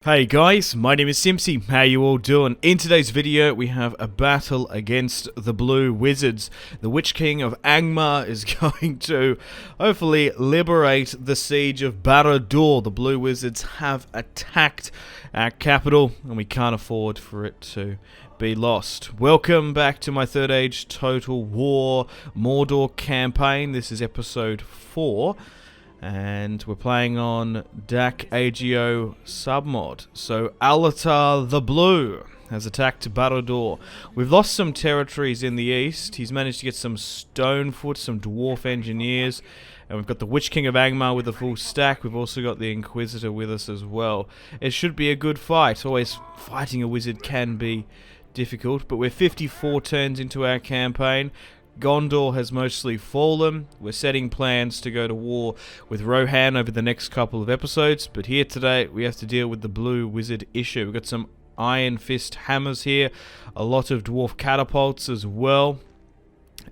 Hey guys, my name is Simpzy. How you all doing? In today's video, we have a battle against the Blue Wizards. The Witch King of Angmar is going to hopefully liberate the siege of Eriador. The Blue Wizards have attacked our capital, and we can't afford for it to be lost. Welcome back to my Third Age Total War Mordor campaign. This is episode 4. And we're playing on DAC AGO submod. So Alatar the Blue has attacked Eriador. We've lost some territories in the east. He's managed to get some Stonefoot, some Dwarf Engineers. And we've got the Witch King of Angmar with a full stack. We've also got the Inquisitor with us as well. It should be a good fight. Always fighting a wizard can be difficult. But we're 54 turns into our campaign. Gondor has mostly fallen. We're setting plans to go to war with Rohan over the next couple of episodes, but here today we have to deal with the Blue Wizard issue. We've got some Iron Fist hammers here, a lot of dwarf catapults as well,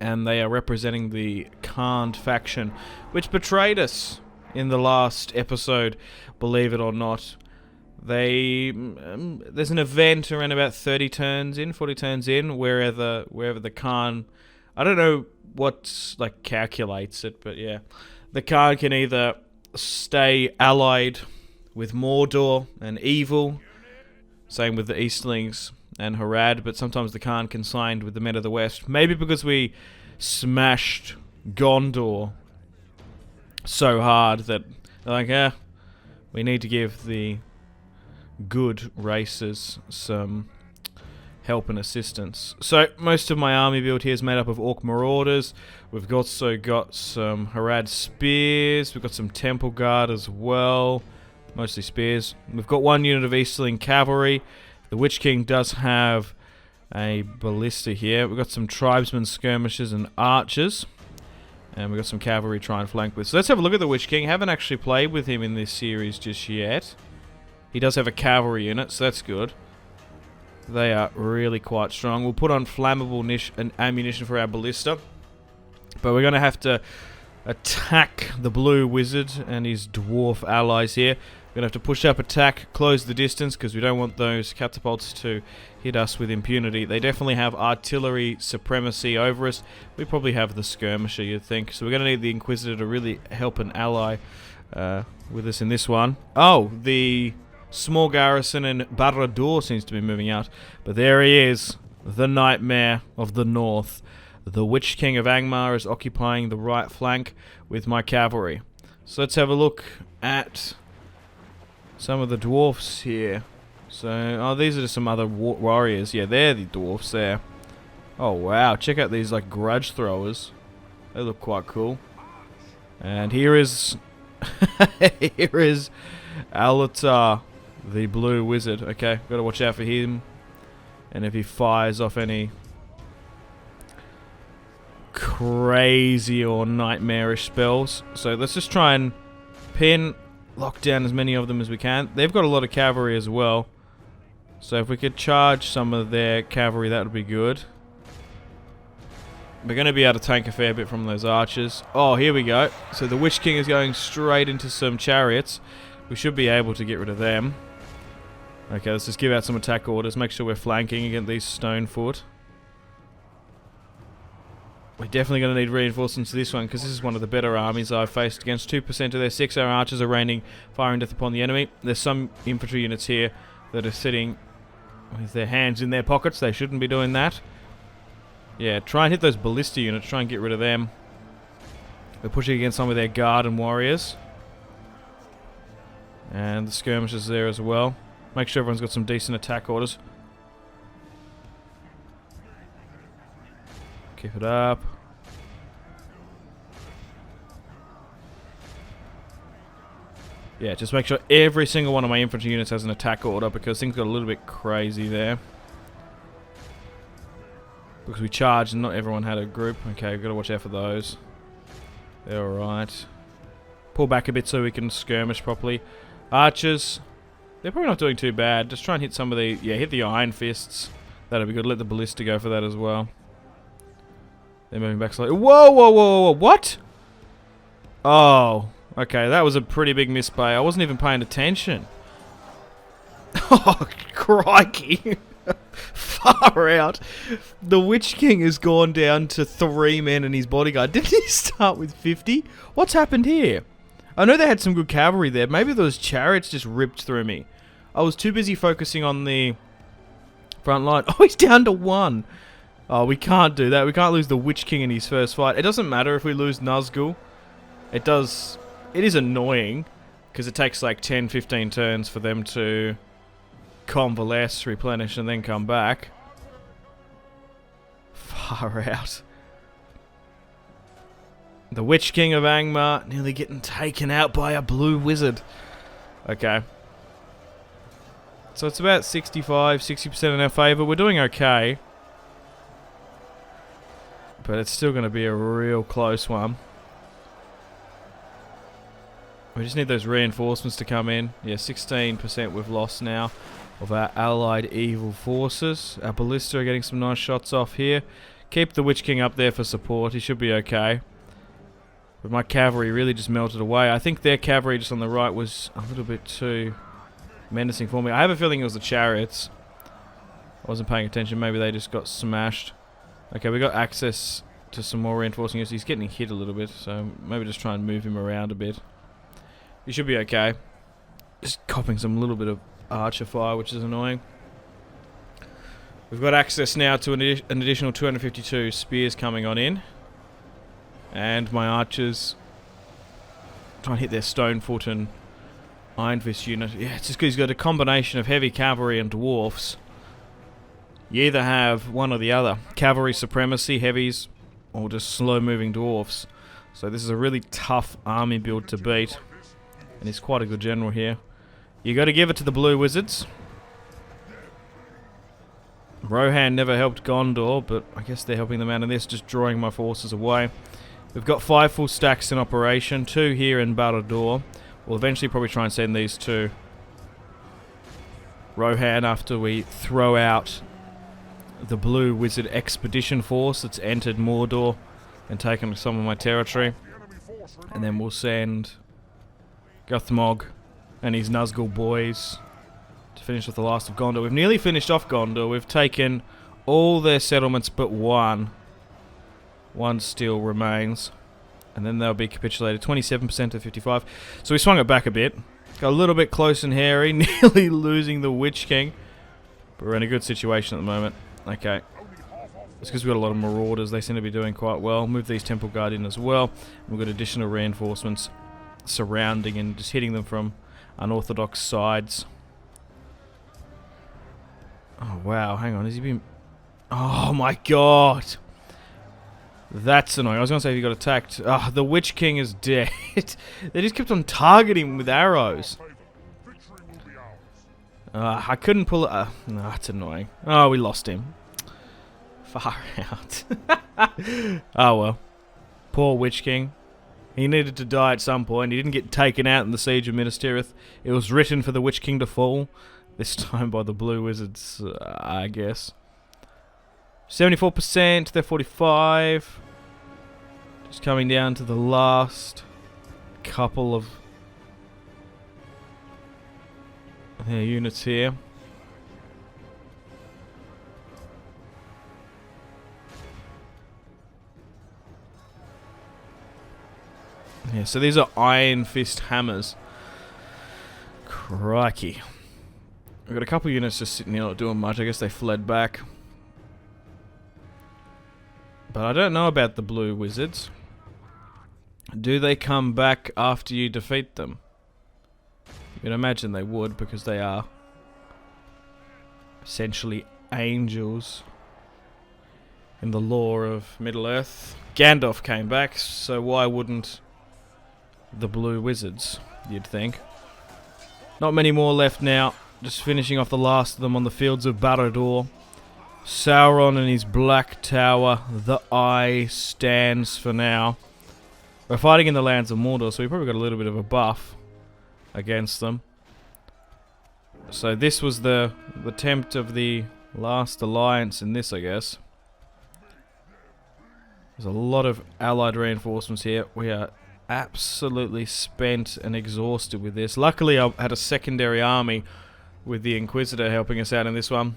and they are representing the Khand faction, which betrayed us in the last episode, believe it or not. There's an event around about 40 turns in, wherever the Khan, I don't know what calculates it, but yeah, the Khan can either stay allied with Mordor and evil, same with the Eastlings and Harad, but sometimes the Khan can side with the men of the West. Maybe because we smashed Gondor so hard that they're like, we need to give the good races some help and assistance. So most of my army build here is made up of orc marauders. We've also got some Harad spears. We've got some temple guard as well, mostly spears. We've got one unit of Eastling cavalry. The Witch King does have a ballista here. We've got some tribesmen, skirmishers, and archers, and we've got some cavalry try and flank with. So let's have a look at the Witch King. Haven't actually played with him in this series just yet. He does have a cavalry unit, so that's good. They are really quite strong. We'll put on flammable ammunition for our ballista. But we're going to have to attack the Blue Wizard and his dwarf allies here. We're going to have to push up, attack, close the distance, because we don't want those catapults to hit us with impunity. They definitely have artillery supremacy over us. We probably have the skirmisher, you'd think. So we're going to need the Inquisitor to really help an ally with us in this one. Oh, the small garrison in Eriador seems to be moving out. But there he is, the Nightmare of the North. The Witch King of Angmar is occupying the right flank with my cavalry. So let's have a look at some of the dwarfs here. So, these are just some other warriors. Yeah, they're the dwarfs there. Oh wow, check out these grudge throwers. They look quite cool. And here is here is Alatar the Blue Wizard. Okay, gotta watch out for him. And if he fires off any crazy or nightmarish spells. So let's just try and lock down as many of them as we can. They've got a lot of cavalry as well. So if we could charge some of their cavalry, that would be good. We're going to be able to tank a fair bit from those archers. Oh, here we go. So the Witch King is going straight into some chariots. We should be able to get rid of them. Okay, let's just give out some attack orders. Make sure we're flanking against these Stonefoot. We're definitely going to need reinforcements to this one, because this is one of the better armies I've faced against. 2% of their 6. Our archers are raining fire and death upon the enemy. There's some infantry units here that are sitting with their hands in their pockets. They shouldn't be doing that. Yeah, try and hit those ballista units. Try and get rid of them. We're pushing against some of their guard and warriors. And the skirmishers there as well. Make sure everyone's got some decent attack orders. Keep it up. Yeah, just make sure every single one of my infantry units has an attack order, because things got a little bit crazy there. Because we charged and not everyone had a group. Okay, we've got to watch out for those. They're alright. Pull back a bit so we can skirmish properly. Archers, they're probably not doing too bad. Just try and hit some of the... Yeah, hit the Iron Fists. That'll be good. Let the Ballista go for that as well. They're moving back slightly. Whoa, whoa, whoa, whoa, what? Oh, okay, that was a pretty big misplay. I wasn't even paying attention. Oh, crikey. Far out. The Witch King has gone down to 3 men and his bodyguard. Didn't he start with 50? What's happened here? I know they had some good cavalry there. Maybe those chariots just ripped through me. I was too busy focusing on the front line. Oh, he's down to 1. Oh, we can't do that. We can't lose the Witch King in his first fight. It doesn't matter if we lose Nazgul. It is annoying, because it takes like 10, 15 turns for them to convalesce, replenish, and then come back. Far out. The Witch King of Angmar nearly getting taken out by a blue wizard. Okay. So it's about 65, 60% in our favour. We're doing okay. But it's still going to be a real close one. We just need those reinforcements to come in. Yeah, 16% we've lost now of our allied evil forces. Our ballista are getting some nice shots off here. Keep the Witch King up there for support. He should be okay. But my cavalry really just melted away. I think their cavalry just on the right was a little bit too menacing for me. I have a feeling it was the chariots. I wasn't paying attention. Maybe they just got smashed. Okay, we got access to some more reinforcing units. He's getting hit a little bit, so maybe just try and move him around a bit. He should be okay. Just copping some little bit of archer fire, which is annoying. We've got access now to an additional 252 spears coming on in. And my archers try and hit their Stonefoot and Iron Fist unit. Yeah, it's just because he's got a combination of heavy cavalry and dwarfs. You either have one or the other. Cavalry supremacy, heavies, or just slow-moving dwarfs. So this is a really tough army build to beat. And he's quite a good general here. You got to give it to the blue wizards. Rohan never helped Gondor, but I guess they're helping them out in this, just drawing my forces away. We've got 5 full stacks in operation, 2 here in Eriador. We'll eventually probably try and send these to Rohan after we throw out the blue wizard expedition force that's entered Mordor and taken some of my territory. And then we'll send Guthmog and his Nazgul boys to finish off the last of Gondor. We've nearly finished off Gondor. We've taken all their settlements but one. One still remains. And then they'll be capitulated. 27% to 55. So we swung it back a bit. Got a little bit close and hairy. Nearly losing the Witch King. But we're in a good situation at the moment. Okay. It's because we've got a lot of marauders. They seem to be doing quite well. Move these Temple Guard in as well. We've got additional reinforcements surrounding and just hitting them from unorthodox sides. Oh, wow. Hang on. Has he been... Oh, my God. That's annoying. I was going to say if he got attacked. Ah, the Witch King is dead. They just kept on targeting him with arrows. I couldn't pull it. No, that's annoying. Oh, we lost him. Far out. Oh, well. Poor Witch King. He needed to die at some point. He didn't get taken out in the siege of Minas Tirith. It was written for the Witch King to fall. This time by the blue wizards, I guess. 74%, they're 45. Just coming down to the last couple of their units here. Yeah, so these are Iron Fist hammers. Crikey. We've got a couple of units just sitting here not doing much. I guess they fled back. But I don't know about the blue wizards. Do they come back after you defeat them? You'd imagine they would, because they are essentially angels in the lore of Middle-earth. Gandalf came back, so why wouldn't the blue wizards, you'd think. Not many more left now. Just finishing off the last of them on the fields of Eriador. Sauron and his Black Tower. The Eye stands for now. We're fighting in the lands of Mordor, so we probably got a little bit of a buff against them. So this was the attempt of the last alliance in this, I guess. There's a lot of allied reinforcements here. We are absolutely spent and exhausted with this. Luckily, I had a secondary army with the Inquisitor helping us out in this one.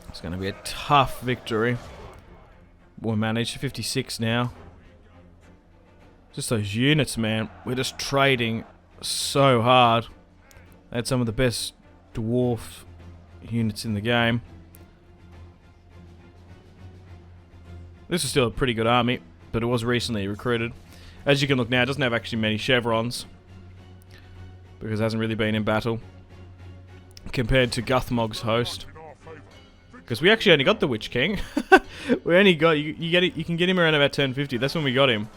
It's going to be a tough victory. We managed 56 now. Just those units, man. We're just trading so hard. They had some of the best dwarf units in the game. This is still a pretty good army, but it was recently recruited. As you can look now, it doesn't have actually many chevrons, because it hasn't really been in battle, compared to Guthmog's host. Because we actually only got the Witch King. We only got, you can get him around about turn 50. That's when we got him.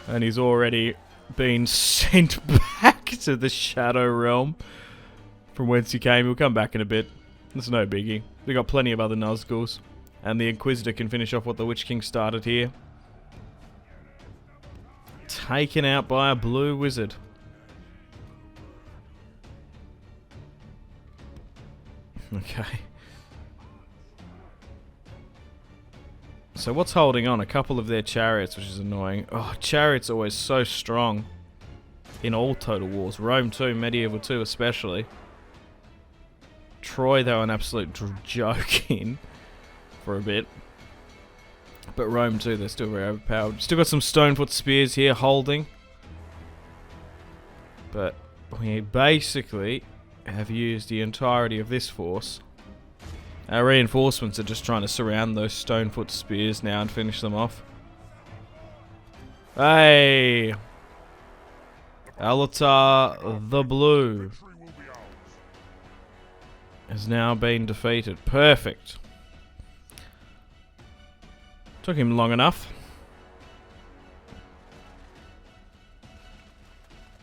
And he's already been sent back to the Shadow Realm from whence he came. He'll come back in a bit. It's no biggie. We got plenty of other Nazguls. And the Inquisitor can finish off what the Witch King started here. Taken out by a blue wizard. Okay. So what's holding on? A couple of their chariots, which is annoying. Oh, chariots are always so strong in all Total Wars. Rome 2, Medieval 2 especially. Troy, they were an absolute joke in for a bit. But Rome 2, they're still very overpowered. Still got some Stonefoot spears here holding. But we basically have used the entirety of this force. Our reinforcements are just trying to surround those Stonefoot spears now and finish them off. Hey! Alatar the Blue has now been defeated. Perfect. Took him long enough.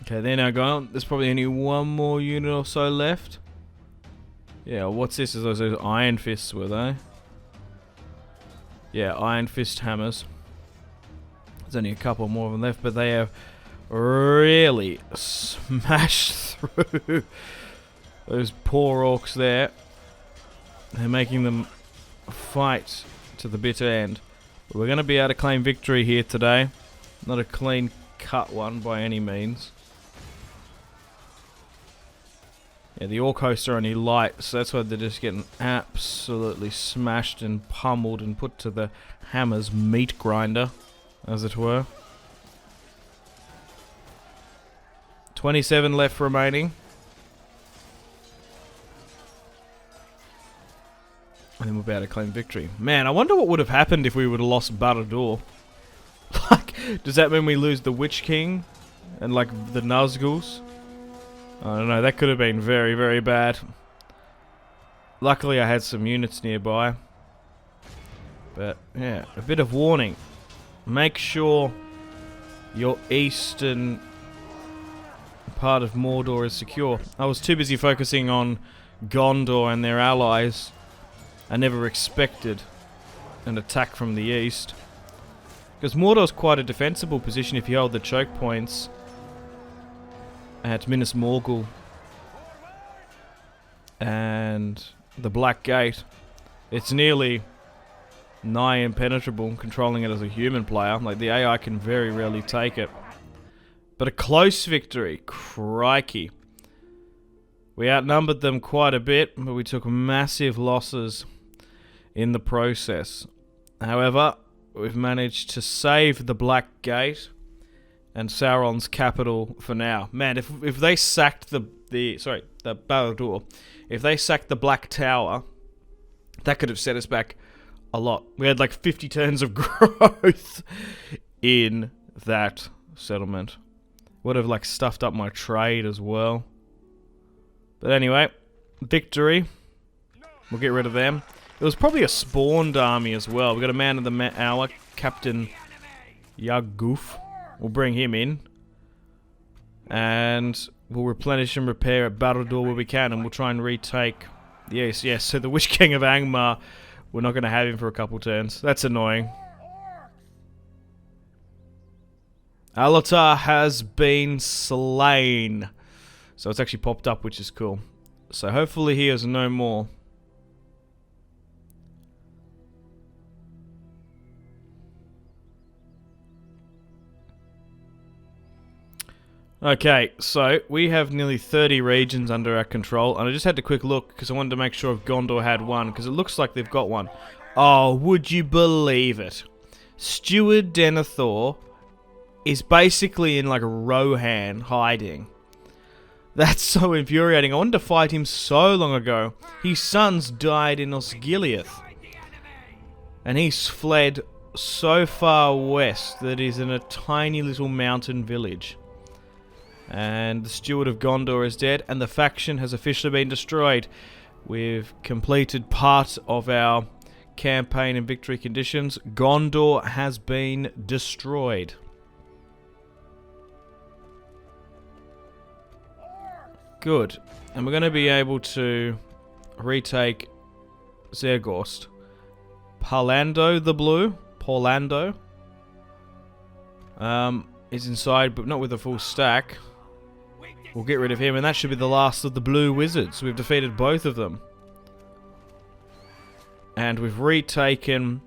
Okay, they're now gone. There's probably only one more unit or so left. Yeah, what's this? Is those Iron Fists, were they? Yeah, Iron Fist hammers. There's only a couple more of them left, but they have really smashed through those poor orcs there. They're making them fight to the bitter end. But we're going to be able to claim victory here today. Not a clean cut one by any means. Yeah, the orc hosts are only light, so that's why they're just getting absolutely smashed and pummeled and put to the hammer's meat grinder, as it were. 27 left remaining. And then we'll be able to claim victory. Man, I wonder what would have happened if we would have lost Barad-dûr. Like, does that mean we lose the Witch King? And like the Nazguls? I don't know, that could have been very, very bad. Luckily I had some units nearby. But, yeah, a bit of warning. Make sure your eastern part of Mordor is secure. I was too busy focusing on Gondor and their allies. I never expected an attack from the east. Because Mordor's quite a defensible position if you hold the choke points at Minas Morgalt and the Black Gate. It's nearly nigh impenetrable controlling it as a human player. Like, the AI can very rarely take it. But a close victory, crikey. We outnumbered them quite a bit, but we took massive losses in the process. However, we've managed to save the Black Gate and Sauron's capital for now. Man, if they sacked the Barad-dûr, if they sacked the Black Tower, that could have set us back a lot. We had like 50 turns of growth in that settlement. Would have like stuffed up my trade as well. But anyway, victory. We'll get rid of them. It was probably a spawned army as well. We got a man of the hour, Captain Yagoof. We'll bring him in. And we'll replenish and repair at Barad-dûr where we can. And we'll try and retake. Yes. So the Witch King of Angmar, we're not going to have him for a couple turns. That's annoying. Alatar has been slain. So it's actually popped up, which is cool. So hopefully he has no more. Okay, so we have nearly 30 regions under our control, and I just had to quick look because I wanted to make sure if Gondor had one, because it looks like they've got one. Oh, would you believe it? Steward Denethor is basically in like a Rohan hiding. That's so infuriating. I wanted to fight him so long ago. His sons died in Osgiliath. And he's fled so far west that he's in a tiny little mountain village. And the Steward of Gondor is dead, and the faction has officially been destroyed. We've completed part of our campaign and victory conditions. Gondor has been destroyed. Good. And we're going to be able to retake Zergost. Parlando the Blue, Paulando, is inside, but not with a full stack. We'll get rid of him, and that should be the last of the blue wizards. We've defeated both of them. And we've retaken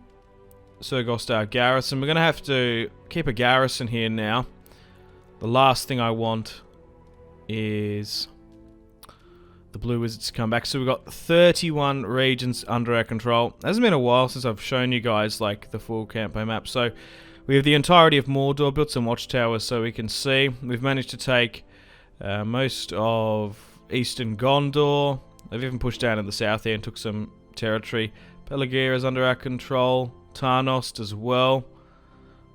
Zergost, our garrison. We're going to have to keep a garrison here now. The last thing I want is the blue wizards to come back. So we've got 31 regions under our control. It hasn't been a while since I've shown you guys like the full campaign map. So we have the entirety of Mordor, built some watchtowers so we can see. We've managed to take most of eastern Gondor. They've even pushed down in the south here and took some territory. Pelargir is under our control. Tarnost as well.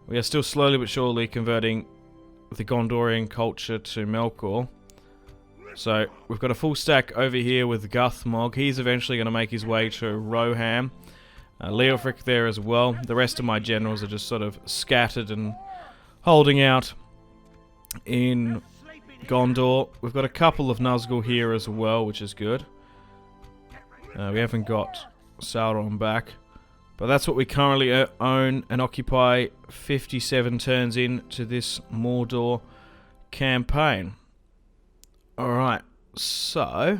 We are still slowly but surely converting the Gondorian culture to Melkor. So we've got a full stack over here with Guthmog. He's eventually going to make his way to Roham. Leofric there as well. The rest of my generals are just sort of scattered and holding out in Gondor. We've got a couple of Nazgul here as well, which is good. We haven't got Sauron back. But that's what we currently own and occupy 57 turns into this Mordor campaign. Alright, so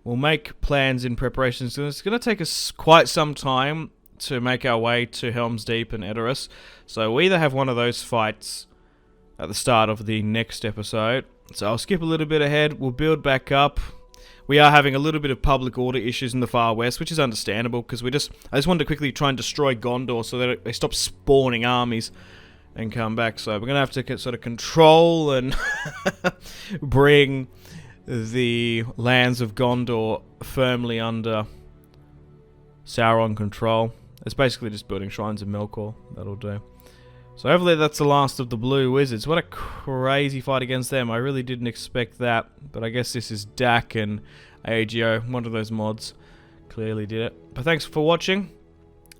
we'll make plans in preparation. So it's going to take us quite some time to make our way to Helm's Deep and Edoras. So we either have one of those fights at the start of the next episode. So I'll skip a little bit ahead. We'll build back up. We are having a little bit of public order issues in the far west, which is understandable because I just wanted to quickly try and destroy Gondor so that they stop spawning armies and come back. So we're going to have to sort of control and bring the lands of Gondor firmly under Sauron control. It's basically just building shrines in Melkor. That'll do. So hopefully that's the last of the blue wizards. What a crazy fight against them. I really didn't expect that. But I guess this is DAC and AGO. One of those mods clearly did it. But thanks for watching.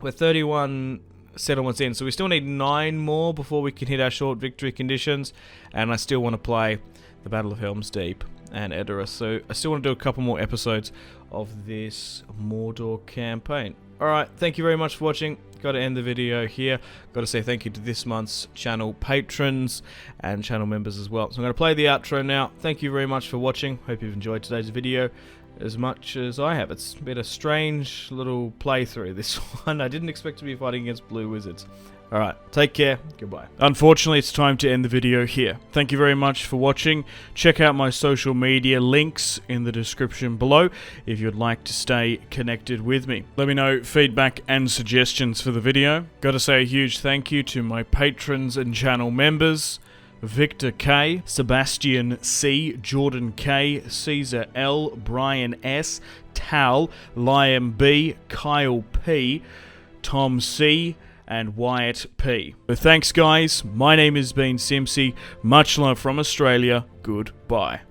We're 31 settlements in. So we still need 9 more before we can hit our short victory conditions. And I still want to play the Battle of Helm's Deep and Edoras. So I still want to do a couple more episodes of this Mordor campaign. Alright, thank you very much for watching. Got to end the video here. Got to say thank you to this month's channel patrons and channel members as well. So I'm going to play the outro now. Thank you very much for watching. Hope you've enjoyed today's video as much as I have. It's been a strange little playthrough, this one. I didn't expect to be fighting against blue wizards. Alright, take care. Goodbye. Unfortunately, it's time to end the video here. Thank you very much for watching. Check out my social media links in the description below if you'd like to stay connected with me. Let me know feedback and suggestions for the video. Gotta say a huge thank you to my patrons and channel members. Victor K, Sebastian C, Jordan K, Caesar L, Brian S, Tal, Liam B, Kyle P, Tom C, and Wyatt P. So thanks guys, my name has been Simpzy, much love from Australia, goodbye.